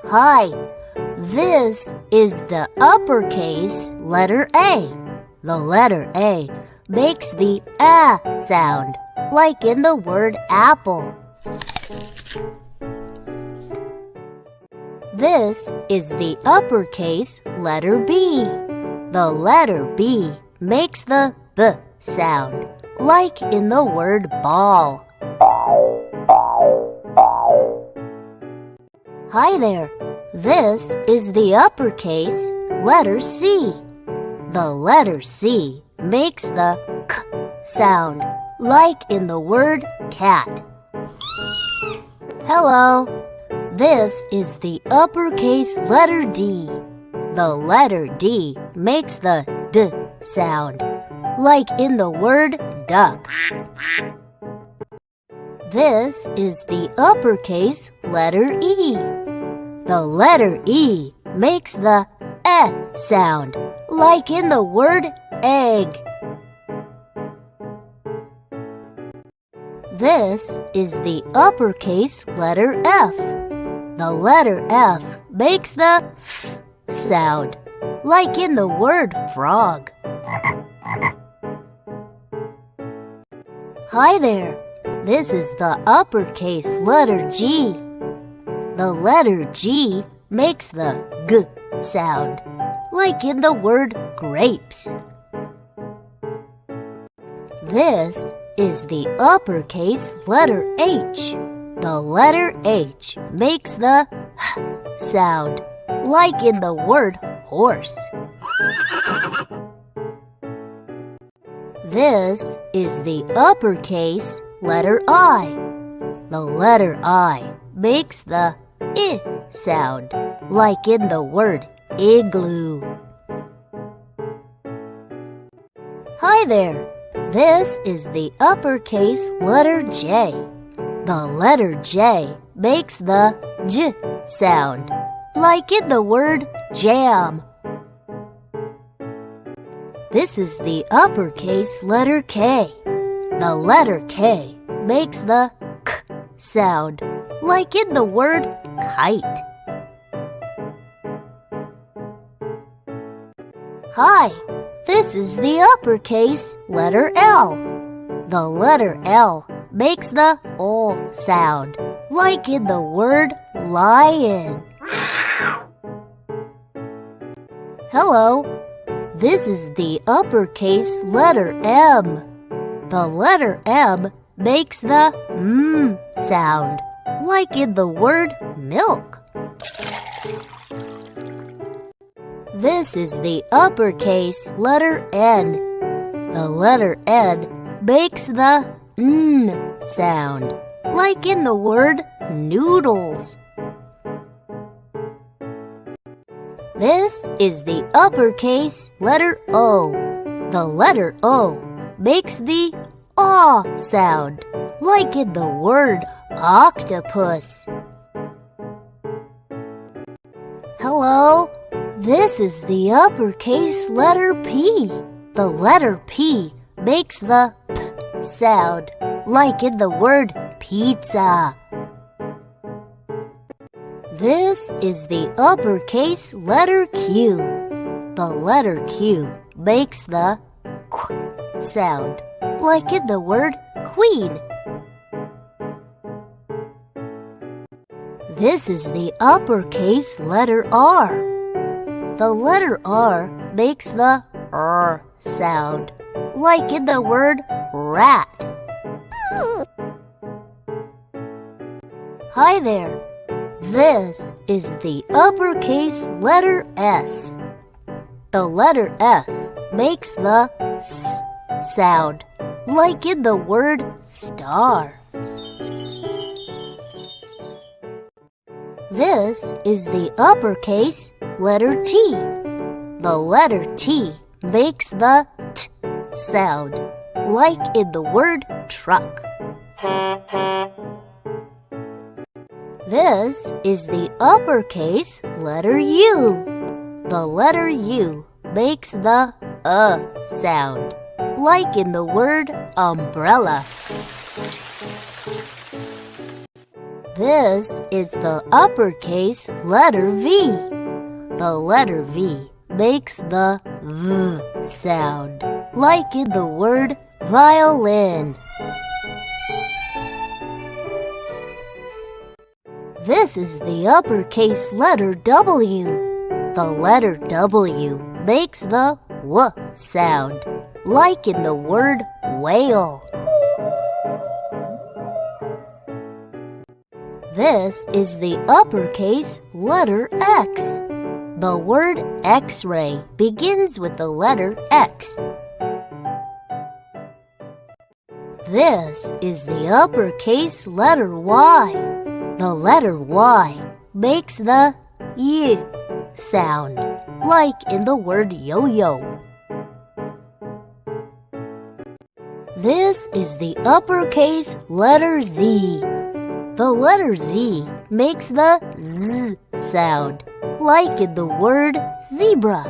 Hi, this is the uppercase letter A. The letter A makes the A sound, like in the word apple. This is the uppercase letter B. The letter B makes the B sound, like in the word ball. Hi there. This is the uppercase letter C. The letter C makes the K sound, like in the word cat. Hello. This is the uppercase letter D. The letter D makes the D sound, like in the word duck. This is the uppercase letter E. The letter E makes the E sound, like in the word egg. This is the uppercase letter F. The letter F makes the F sound, like in the word frog. Hi there. This is the uppercase letter G. The letter G makes the G sound, like in the word grapes. This is the uppercase letter H. The letter H makes the H sound, like in the word horse. This is the uppercase letter I. The letter I makes the I sound, like in the word igloo. Hi there. This is the uppercase letter J. The letter J makes the J sound, like in the word jam. This is the uppercase letter K. The letter K makes the K sound, like in the word kite. Hi, this is the uppercase letter L. The letter L makes the O sound, like in the word lion. Hello, this is the uppercase letter M. The letter M makes the M sound, like in the word milk. This is the uppercase letter N. The letter N makes the N sound, like in the word noodles. This is the uppercase letter O. The letter O makes the aw sound, like in the word octopus. Hello, this is the uppercase letter P. The letter P makes the P sound, like in the word pizza. This is the uppercase letter Q. The letter Q makes the Q sound, like in the word queen. This is the uppercase letter R. The letter R makes the R sound, like in the word rat. Hi there. This is the uppercase letter S. The letter S makes the S sound, like in the word star. This is the uppercase letter T. The letter T makes the T sound, like in the word truck. This is the uppercase letter U. The letter U makes the sound, like in the word umbrella. This is the uppercase letter V. The letter V makes the V sound, like in the word violin. This is the uppercase letter W. The letter W makes the W sound, like in the word whale. This is the uppercase letter X. The word X-ray begins with the letter X. This is the uppercase letter Y. The letter Y makes the Y sound, like in the word yo-yo. This is the uppercase letter Z. The letter Z makes the Z sound, like in the word zebra.